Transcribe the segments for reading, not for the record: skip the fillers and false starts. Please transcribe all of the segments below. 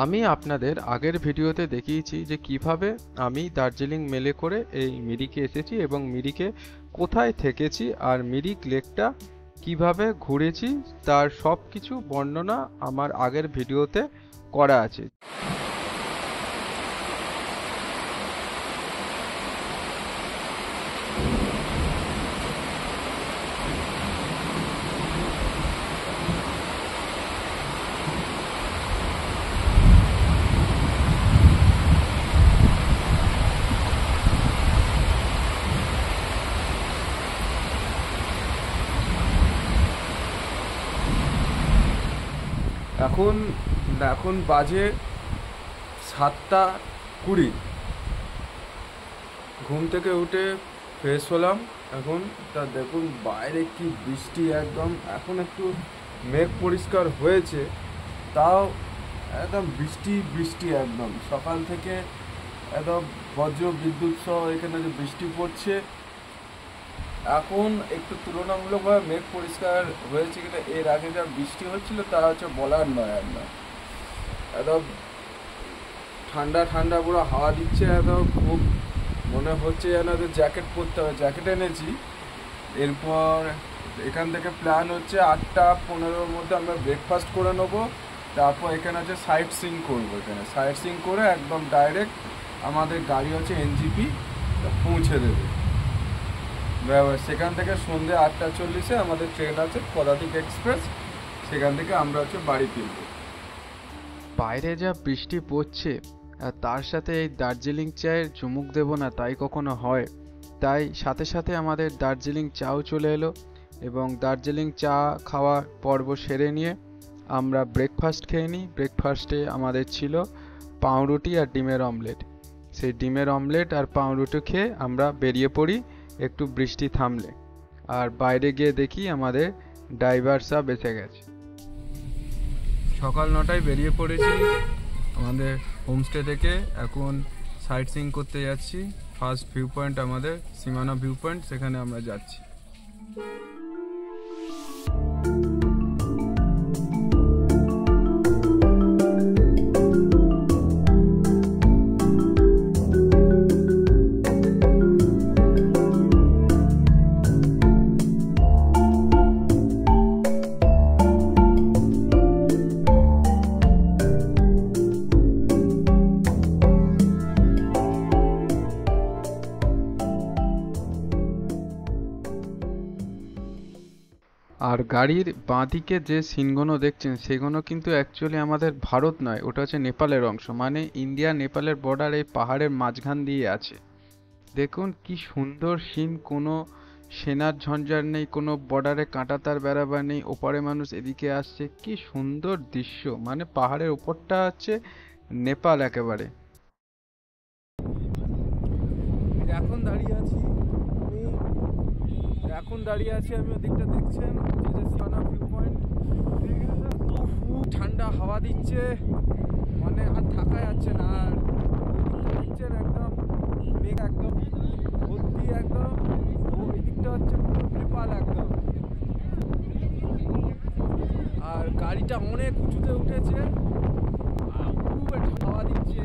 আমি আপনাদের আগের ভিডিওতে দেখিয়েছি যে কিভাবে আমি দার্জিলিং মেলে করে এই মিরিকে এসেছি এবং মিরিকে কোথায় থেকেছি আর মিরিক লেকটা কিভাবে ঘুরেছি তার সব কিছু বর্ণনা আমার আগের ভিডিওতে করা আছে। এখন বাজে 7:20। ঘুম থেকে উঠে ফ্রেশ হলাম। এখন তা দেখুন বাইরে কি বৃষ্টি, একদম এখন একটু মেঘ পরিষ্কার হয়েছে, তাও একদম বৃষ্টি বৃষ্টি একদম সকাল থেকে একদম বজ্র বিদ্যুৎ সহ এখানে যে বৃষ্টি পড়ছে। এখন একটু তুলনামূলকভাবে মেঘ পরিষ্কার হয়েছে, কিন্তু এর আগে যা বৃষ্টি হচ্ছিল তা হচ্ছে বলার নয়। একদম ঠান্ডা ঠান্ডা পুরো হাওয়া দিচ্ছে, একদম খুব মনে হচ্ছে যেন জ্যাকেট পরতে হবে। জ্যাকেট এনেছি। এরপর এখান থেকে প্ল্যান হচ্ছে 8:15-র মধ্যে আমরা ব্রেকফাস্ট করে নেবো। তারপর এখানে হচ্ছে সাইট সিইং করবো। এখানে সাইট সিইং করে একদম ডাইরেক্ট আমাদের গাড়ি হচ্ছে এনজিপি পৌঁছে দেবে। সেখান থেকে সন্ধ্যে 8:40-এ আমাদের ট্রেন আছে পদাতিক এক্সপ্রেস, সেখান থেকে আমরা হচ্ছে বাড়ি ফিরব। বাইরে যা বৃষ্টি পড়ছে আর তার সাথে এই দার্জিলিং চায়ের চুমুক দেব না তাই কখনো হয়, তাই সাথে সাথে আমাদের দার্জিলিং চাও চলে এলো এবং দার্জিলিং চা খাওয়ার পর্ব সেরে নিয়ে আমরা ব্রেকফাস্ট খেয়ে নিই। ব্রেকফাস্টে আমাদের ছিল পাউরুটি আর ডিমের অমলেট। সেই ডিমের অমলেট আর পাউরুটি খেয়ে আমরা বেরিয়ে পড়ি একটু বৃষ্টি থামলে। আর বাইরে গিয়ে দেখি আমাদের ড্রাইভার সাহেব এসে গেছে। সকাল 9টায় বেরিয়ে পড়েছি আমাদের হোমস্টে থেকে। এখন সাইট সিইং করতে যাচ্ছি। ফার্স্ট ভিউ পয়েন্ট আমাদের সীমানা ভিউ পয়েন্ট, সেখানে আমরা যাচ্ছি। আর গাড়ির বাঁদিকে যে সিনগুলো দেখছেন সেগুলো কিন্তু অ্যাকচুয়ালি আমাদের ভারত নয়, ওটা হচ্ছে নেপালের অংশ। মানে ইন্ডিয়া নেপালের বর্ডার এই পাহাড়ের মাঝখান দিয়ে আছে। দেখুন কি সুন্দর সিন, কোনো সেনার ঝঞ্ঝাট নেই, কোনো বর্ডারে কাঁটাতার বেড়াবার নেই, ওপারে মানুষ এদিকে আসছে, কি সুন্দর দৃশ্য। মানে পাহাড়ের ওপরটা হচ্ছে নেপাল একেবারে। এখন দাঁড়িয়ে আছি আমি ওদিকটা দেখছেন যে সানা ভিউ পয়েন্ট। খুব ঠান্ডা হাওয়া দিচ্ছে, মানে আর থাকা যাচ্ছে না। আর দেখছেন একদম মেঘ একদম ভর্তি, একদম এদিকটা হচ্ছে পুরো নেপাল একদম। আর গাড়িটা অনেক উঁচুতে উঠেছে, খুব হাওয়া দিচ্ছে।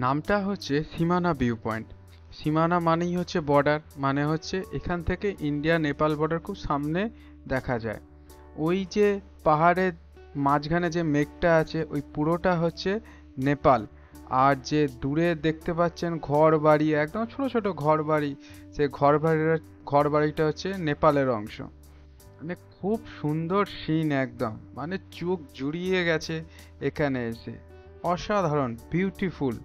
নামটা হচ্ছে সীমানা ভিউ পয়েন্ট। সীমানা মানেই হচ্ছে বর্ডার, মানে হচ্ছে এখান থেকে ইন্ডিয়া নেপাল বর্ডার খুব সামনে দেখা যায়। ওই যে পাহাড়ের মাঝখানে যে মেঘটা আছে ওই পুরোটা হচ্ছে নেপাল। আর যে দূরে দেখতে পাচ্ছেন ঘর বাড়ি, একদম ছোট ছোট ঘর বাড়ি, সে ঘর বাড়িটা হচ্ছে নেপালের অংশ। মানে খুব সুন্দর সিন, একদম মানে চোখ জুড়িয়ে গেছে এখানে এসে। অসাধারণ, বিউটিফুল।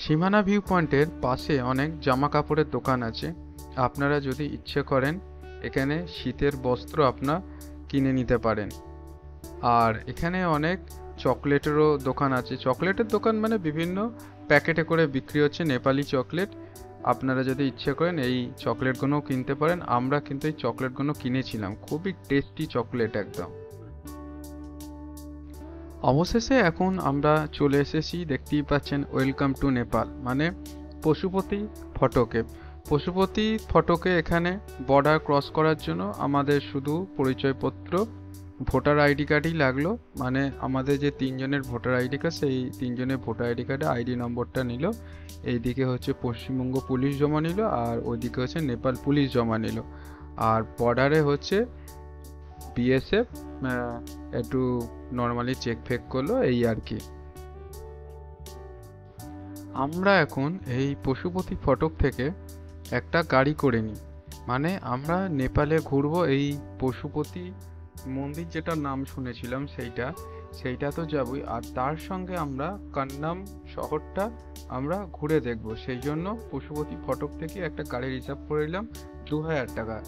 সীমানা ভিউ পয়েন্টের পাশে অনেক জামা কাপড়ের দোকান আছে। আপনারা যদি ইচ্ছে করেন এখানে শীতের বস্ত্র আপনারা কিনে নিতে পারেন। আর এখানে অনেক চকলেটেরও দোকান আছে। চকলেটের দোকান মানে বিভিন্ন প্যাকেটে করে বিক্রি হচ্ছে নেপালি চকলেট। আপনারা যদি ইচ্ছে করেন এই চকলেটগুলোও কিনতে পারেন। আমরা কিন্তু এই চকলেটগুলো কিনেছিলাম, খুবই টেস্টি চকলেট একদম। অবশেষে এখন আমরা চলে এসেছি, দেখতেই পাচ্ছেন, ওয়েলকাম টু নেপাল, মানে পশুপতি ফটকে। পশুপতি ফটকে এখানে বর্ডার ক্রস করার জন্য আমাদের শুধু পরিচয়পত্র, ভোটার আইডি কার্ডই লাগলো। মানে আমাদের যে তিনজনের ভোটার আইডি কার্ড, সেই তিনজনের ভোটার আইডি কার্ডে আইডি নম্বরটা নিল। এইদিকে হচ্ছে পশ্চিমবঙ্গ পুলিশ জমা নিল, আর ওইদিকে হচ্ছে নেপাল পুলিশ জমা নিল। আর বর্ডারে হচ্ছে বিএসএফ একটু নর্মালি চেক ফেক করলো, এই আর কি। আমরা এখন এই পশুপতি ফটক থেকে একটা গাড়ি করে নিই, মানে আমরা নেপালে ঘুরবো। এই পশুপতি মন্দির যেটা নাম শুনেছিলাম সেইটা তো যাবই, আর তার সঙ্গে আমরা কান্নাম শহরটা আমরা ঘুরে দেখব। সেই জন্য পশুপতি ফটক থেকে একটা গাড়ি রিজার্ভ করে নিলাম 2000 টাকা।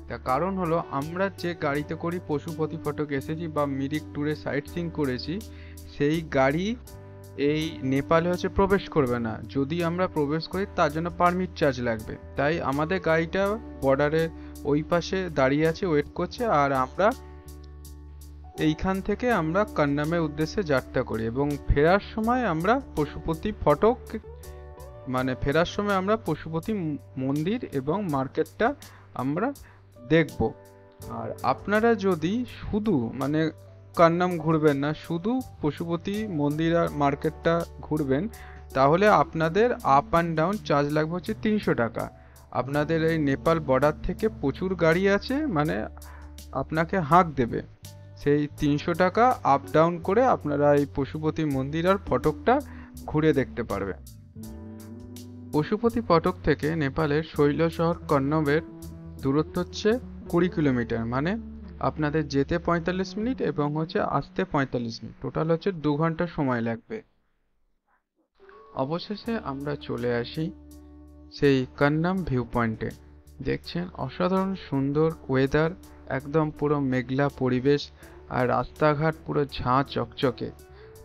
তার কারণ হলো, আমরা যে গাড়িতে করি পশুপতি ফটক এসেছি বা মিরিক ট্যুরে সাইট সিইং করেছি, সেই গাড়ি এই নেপালে হচ্ছে প্রবেশ করবে না। যদি আমরা প্রবেশ করি তার জন্য পারমিট চার্জ লাগবে। তাই আমাদের গাড়িটা বর্ডারের ওই পাশে দাঁড়িয়ে আছে, ওয়েট করছে, আর আমরা এইখান থেকে আমরা কান্নামের উদ্দেশ্যে যাত্রা করি। এবং ফেরার সময় আমরা পশুপতি ফটক, মানে ফেরার সময় আমরা পশুপতি মন্দির এবং মার্কেটটা আমরা দেখব। আর আপনারা যদি শুধু মানে কান্নাম ঘুরবেন না, শুধু পশুপতি মন্দির আর মার্কেটটা ঘুরবেন, তাহলে আপনাদের আপ অ্যান্ড ডাউন চার্জ লাগবে হচ্ছে 300 টাকা। আপনাদের এই নেপাল বর্ডার থেকে প্রচুর গাড়ি আছে, মানে আপনাকে হাঁক দেবে। সেই 300 টাকা আপ ডাউন করে আপনারা এই পশুপতি মন্দির আর ফটকটা ঘুরে দেখতে পারবেন। পশুপতি ফটক থেকে নেপালের শৈল শহর কন্নবের দূরত্ব হচ্ছে 20 কিলোমিটার, মানে আপনাদের যেতে 45 মিনিট এবং হচ্ছে আসতে 45 মিনিট, টোটাল হচ্ছে 2 ঘন্টা সময় লাগবে। অবশেষে আমরা চলে আসি সেই কান্নাম ভিউ পয়েন্টে। দেখছেন অসাধারণ সুন্দর ওয়েদার, একদম পুরো মেঘলা পরিবেশ, আর রাস্তাঘাট পুরো ঝাঁ চকচকে,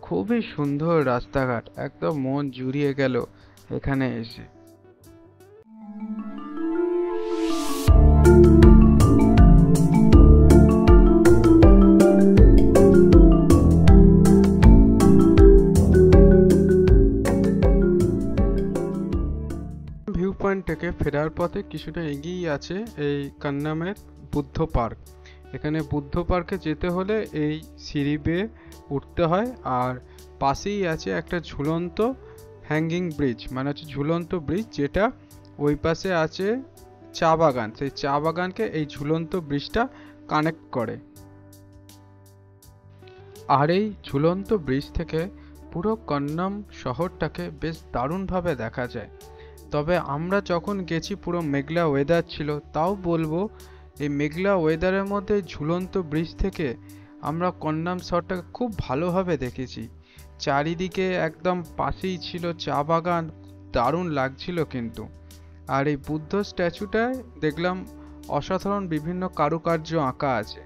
খুবই সুন্দর রাস্তাঘাট, একদম মন জুড়িয়ে গেল এখানে এসে। ভিউ পয়েন্ট থেকে ফেরার পথে কিছুটা এগিয়েই আছে এই কান্নামের বুদ্ধ পার্ক। এখানে বুদ্ধ পার্কে যেতে হলে এই সিঁড়ি বেয়ে উঠতে হয়, আর পাশেই আছে একটা ঝুলন্ত হ্যাঙ্গিং ব্রিজ, মানে হচ্ছে ঝুলন্ত ব্রিজ, যেটা ওই পাশে আছে চা বাগান। সেই চা বাগানকে এই ঝুলন্ত ব্রিজটা কানেক্ট করে। আর এই ঝুলন্ত ব্রিজ থেকে পুরো কন্নম শহরটাকে বেশ দারুণভাবে দেখা যায়। তবে আমরা যখন গেছি পুরো মেঘলা ওয়েদার ছিল, তাও বলবো এই মেঘলা ওয়েদারের মধ্যে ঝুলন্ত ব্রিজ থেকে আমরা কন্নম শহরটাকে খুব ভালোভাবে দেখেছি। চারিদিকে একদম পাশেই ছিল চা বাগান, দারুণ লাগছিল কিন্তু। আর এই বুদ্ধ স্ট্যাচুটায় দেখলাম অসাধারণ বিভিন্ন কারুকার্য আঁকা আছে,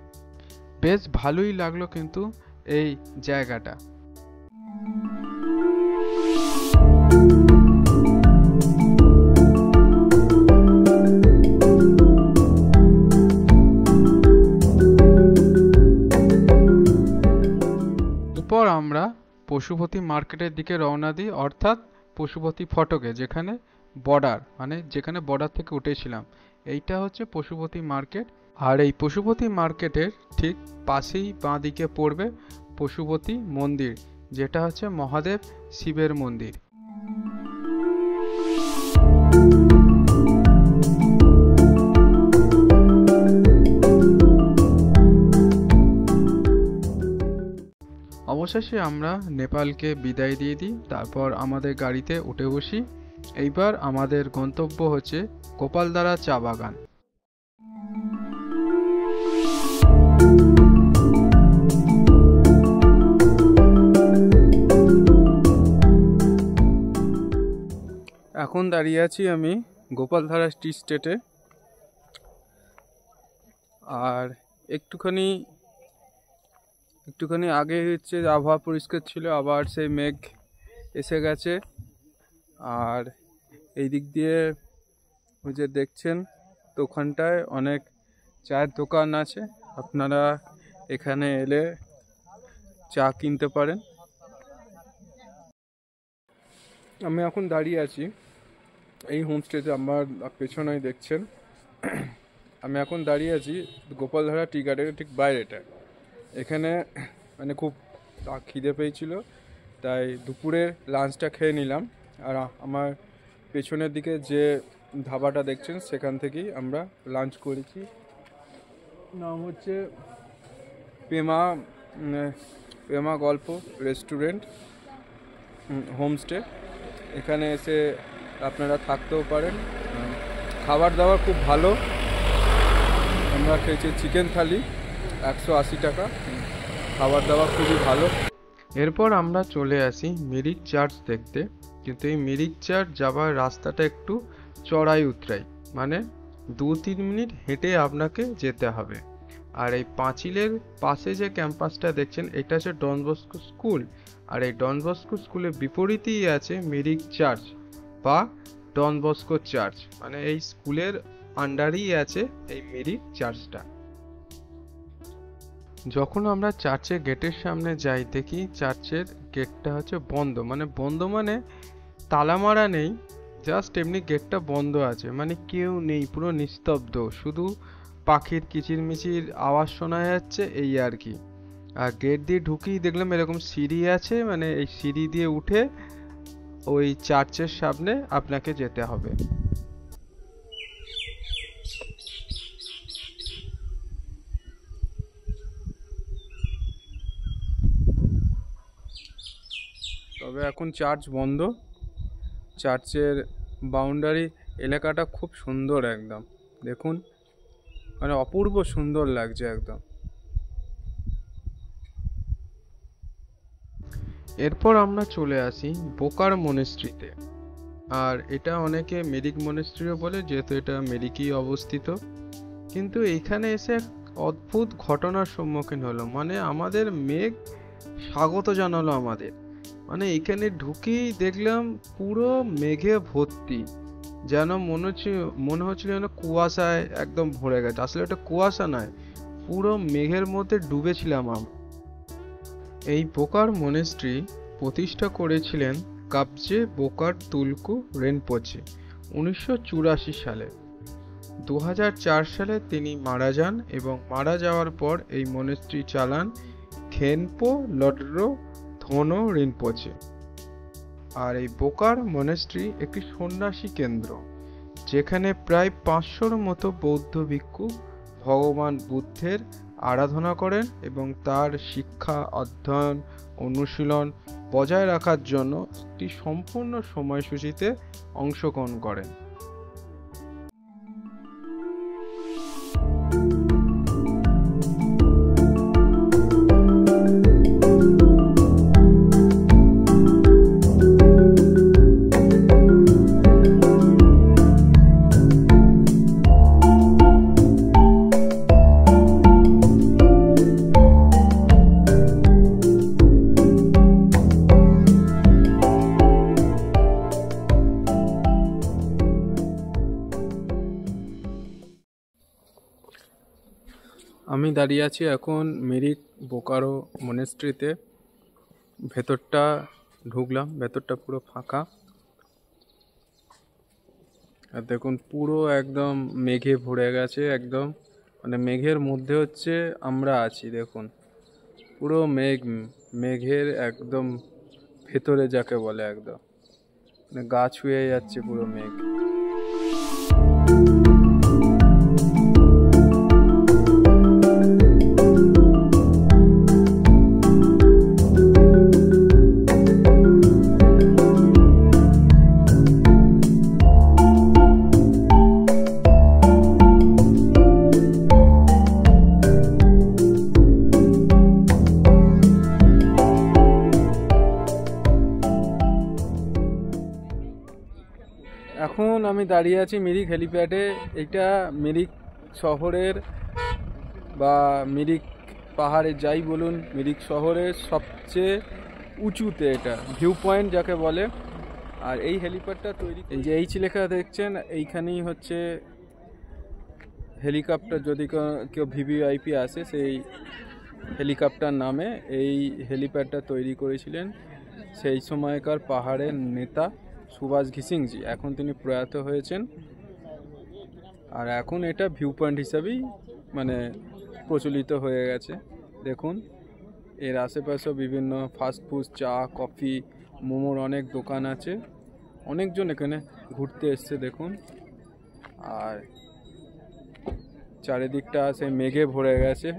বেশ ভালোই লাগলো কিন্তু এই জায়গাটা। এরপর আমরা পশুপতি মার্কেটের দিকে রওনা দিই, অর্থাৎ পশুপতি ফটকে, যেখানে বর্ডার, মানে যেখানে বর্ডার থেকে উঠেছিলাম। এইটা হচ্ছে পশুপতি মার্কেট। আর এই পশুপতি মার্কেটের ঠিক পাশেই বাঁ দিকে পড়বে পশুপতি মন্দির, যেটা হচ্ছে মহাদেব শিবের মন্দির। অবশেষে আমরা নেপালকে বিদায় দিয়ে দিই, তারপর আমাদের গাড়িতে উঠে বসি। এইবার আমাদের গন্তব্য হচ্ছে গোপালদারা চা বাগান। এখন দাঁড়িয়ে আছি আমি গোপালধারা টি স্টেটে, আর একটুখানি আগে হচ্ছে আবহাওয়া পরিষ্কার ছিল, আবার সেই মেঘ এসে গেছে। আর এই দিক দিয়ে ওই যে দেখছেন তো ওখানটায় অনেক চায়ের দোকান আছে, আপনারা এখানে এলে চা কিনতে পারেন। আমি এখন দাঁড়িয়ে আছি এই হোমস্টেতে, আমার পেছনেই দেখছেন। আমি এখন দাঁড়িয়ে আছি গোপালধারা টি গার্ডেনের ঠিক বাইরেটা। এখানে মানে খুব খিদে পেয়েছিল, তাই দুপুরের লাঞ্চটা খেয়ে নিলাম। আর আমার পেছনের দিকে যে ধাবাটা দেখছেন সেখান থেকেই আমরা লাঞ্চ করেছি। নাম হচ্ছে পেমা গল্প রেস্টুরেন্ট হোমস্টে। এখানে এসে আপনারা থাকতেও পারেন, খাবার দাবার খুব ভালো। আমরা খেয়েছি চিকেন থালি 180 টাকা, খাবার দাবার খুবই ভালো। এরপর আমরা চলে আসি মিরিক চার্চ দেখতে, কিন্তু এই মিরিক চার্চ যাবার রাস্তাটা একটু চড়াই উতরাই, মানে 2-3 মিনিট হেঁটে আপনাকে যেতে হবে। আর এই পাঁচিলের পাশে যে ক্যাম্পাসটা দেখছেন এটা হচ্ছে ডন বস্কো স্কুল, আর এই ডন বস্কো স্কুলের বিপরীতেই আছে মিরিক চার্চ বা ডন বস্কো চার্চ, মানে এই স্কুলের আন্ডারেই আছে এই মিরিক চার্চটা। যখন আমরা চার্চের গেটের সামনে যাই দেখি চার্চের গেটটা হচ্ছে বন্ধ, মানে তালা মারা নেই, জাস্ট এমনি গেটটা বন্ধ আছে, মানে কেউ নেই, পুরো নিস্তব্ধ, শুধু পাখির কিচিরমিচির আওয়াজ শোনা যাচ্ছে এই আর কি। আর গেট দিয়ে ঢুকেই দেখলাম এরকম সিঁড়ি আছে, মানে এই সিঁড়ি দিয়ে উঠে ওই চার্চের সামনে আপনাকে যেতে হবে। তবে এখন চার্চ বন্ধ। চার্চের বাউন্ডারি এলাকাটা খুব সুন্দর একদম, দেখুন মানে অপূর্ব সুন্দর লাগছে একদম। এরপর আমরা চলে আসি বোকার মনেস্ট্রিতে, আর এটা অনেকে মেরিক মনেস্ট্রিও বলে যেহেতু এটা মেরিকেই অবস্থিত। কিন্তু এখানে এসে এক অদ্ভুত ঘটনার সম্মুখীন হলো, মানে আমাদের মেঘ স্বাগত জানালো আমাদের। মানে এখানে ঢুকেই দেখলাম পুরো মেঘে ভর্তি, যেন মনে হচ্ছিল যেন কুয়াশায় একদম ভরে গেছে। আসলে এটা কুয়াশা নয়, পুরো মেঘের মধ্যে ডুবেছিলাম আমরা। এই বোকার মনেস্ট্রি প্রতিষ্ঠা করেছিলেন কাবজে বোকার তুলকু রিনপোচে 1984 সালে। 2004 সালে তিনি মারা যান এবং মারা যাওয়ার পর এই মনেস্ট্রি চালান খেনপো লড্রো ধনো রিনপোচে। আর এই বোকার মনেস্ট্রি একটি সন্ন্যাসী কেন্দ্র, যেখানে প্রায় 500-র মতো বৌদ্ধ ভিক্ষু ভগবান বুদ্ধের আরাধনা করেন এবং তার শিক্ষা, অধ্যয়ন, অনুশীলন বজায় রাখার জন্য একটি সম্পূর্ণ সময়সূচিতে অংশগ্রহণ করেন। আমি দাঁড়িয়ে আছি এখন মিরিক বোকারো মনেস্ট্রিতে। ভেতরটা ঢুকলাম, ভেতরটা পুরো ফাঁকা। আর দেখুন পুরো একদম মেঘে ভরে গেছে, একদম মানে মেঘের মধ্যে হচ্ছে আমরা আছি। দেখুন পুরো মেঘের একদম ভেতরে যাকে বলে, একদম মানে গা ছুঁয়ে যাচ্ছে পুরো মেঘ। এখন আমি দাঁড়িয়ে আছি মিরিক হেলিপ্যাডে। এটা মিরিক শহরের বা মিরিক পাহাড়ে যাই বলুন, মিরিক শহরের সবচেয়ে উঁচুতে এটা ভিউ পয়েন্ট যাকে বলে। আর এই হেলিপ্যাডটা তৈরি, এই যে এইচ লেখা দেখছেন, এইখানেই হচ্ছে হেলিকপ্টার, যদি কেউ ভিভিআইপি আসে সেই হেলিকপ্টার নামে এই হেলিপ্যাডটা তৈরি করেছিলেন সেই সময়কার পাহাড়ের নেতা সুভাষ ঘিসিংজি। এখন তিনি প্রয়াত হয়েছেন, আর এখন এটা ভিউ পয়েন্ট হিসাবেই মানে প্রচলিত হয়ে গেছে। দেখুন এর আশেপাশেও বিভিন্ন ফাস্টফুড, চা, কফি, মোমোর অনেক দোকান আছে। অনেকজন এখানে ঘুরতে এসছে দেখুন। আর চারিদিকটা সেই মেঘে ভরে গেছে,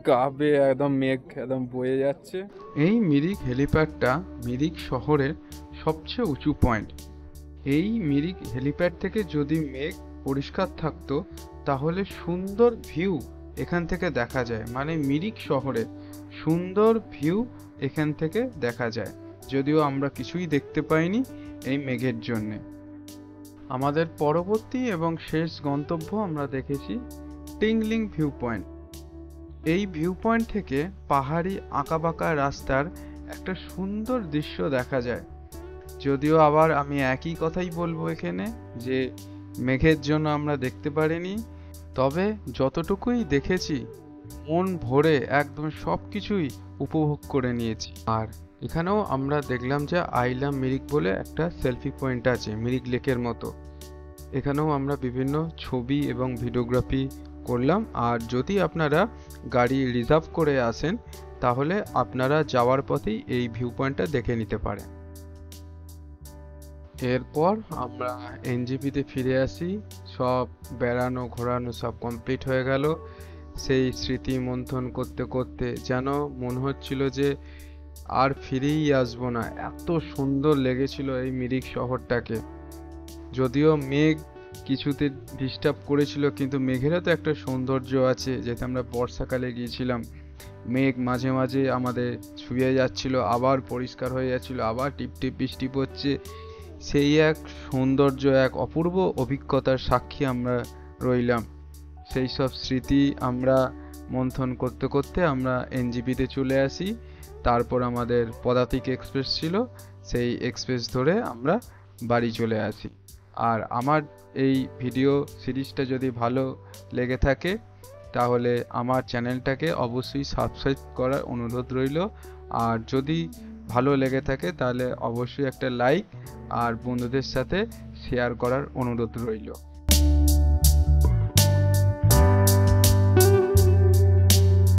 গা বেয়ে একদম মেঘ একদম বয়ে যাচ্ছে। এই মিরিক হেলিপ্যাডটা মিরিক শহরের সবচেয়ে উঁচু পয়েন্ট। এই মিরিক হেলিপ্যাড থেকে যদি মেঘ পরিষ্কার থাকতো তাহলে সুন্দর ভিউ এখান থেকে দেখা যায়, মানে মিরিক শহরের সুন্দর ভিউ এখান থেকে দেখা যায়, যদিও আমরা কিছুই দেখতে পাইনি এই মেঘের জন্যে। আমাদের পরবর্তী এবং শেষ গন্তব্য আমরা দেখেছি টিংলিং ভিউ পয়েন্ট। এই ভিউ পয়েন্ট থেকে পাহাড়ি আঁকাবাঁকা রাস্তার একটা সুন্দর দৃশ্য দেখা যায়। যদিও আবার আমি একই কথাই বলবো এখানে যে মেঘের জন্য আমরা দেখতে পারিনি, তবে যতটুকুই দেখেছি মন ভরে একদম সব কিছুই উপভোগ করে নিয়েছি। আর এখানেও আমরা দেখলাম যে আইলাম মিরিক বলে একটা সেলফি পয়েন্ট আছে মিরিক লেকের মতো। এখানেও আমরা বিভিন্ন ছবি এবং ভিডিওগ্রাফি করলাম। আর যদি আপনারা গাড়ি রিজার্ভ করে আসেন তাহলে আপনারা যাওয়ার পথেই এই ভিউ পয়েন্টটা দেখে নিতে পারেন। এরপর আমরা এনজিপিতে ফিরে আসি। সব বেড়ানো ঘোরানো সব কমপ্লিট হয়ে গেল। সেই স্মৃতি মন্থন করতে করতে যেন মনে হচ্ছিল যে আর ফিরেই আসবো না, এত সুন্দর লেগেছিল এই মিরিক শহরটাকে। যদিও মেঘ কিছুতে ডিস্টার্ব করেছিল, কিন্তু মেঘেরও তো একটা সৌন্দর্য আছে, যেহেতু আমরা বর্ষাকালে গিয়েছিলাম। মেঘ মাঝে মাঝে আমাদের ছুঁয়ে যাচ্ছিল, আবার পরিষ্কার হয়ে যাচ্ছিল, আবার টিপটিপ বৃষ্টি পড়ছে। সেই এক সৌন্দর্য, এক অপূর্ব অভিজ্ঞতার সাক্ষী আমরা রইলাম। সেই সব স্মৃতি আমরা মন্থন করতে করতে আমরা এনজিপিতে চলে আসি। তারপর আমাদের পদাতিক এক্সপ্রেস ছিল, সেই এক্সপ্রেস ধরে আমরা বাড়ি চলে আসি। আর আমার এই ভিডিও সিরিজটা যদি ভালো লেগে থাকে তাহলে আমার চ্যানেলটাকে অবশ্যই সাবস্ক্রাইব করার অনুরোধ রইল। আর যদি ভালো লেগে থাকে তাহলে অবশ্যই একটা লাইক আর বন্ধুদের সাথে শেয়ার করার অনুরোধ রইল।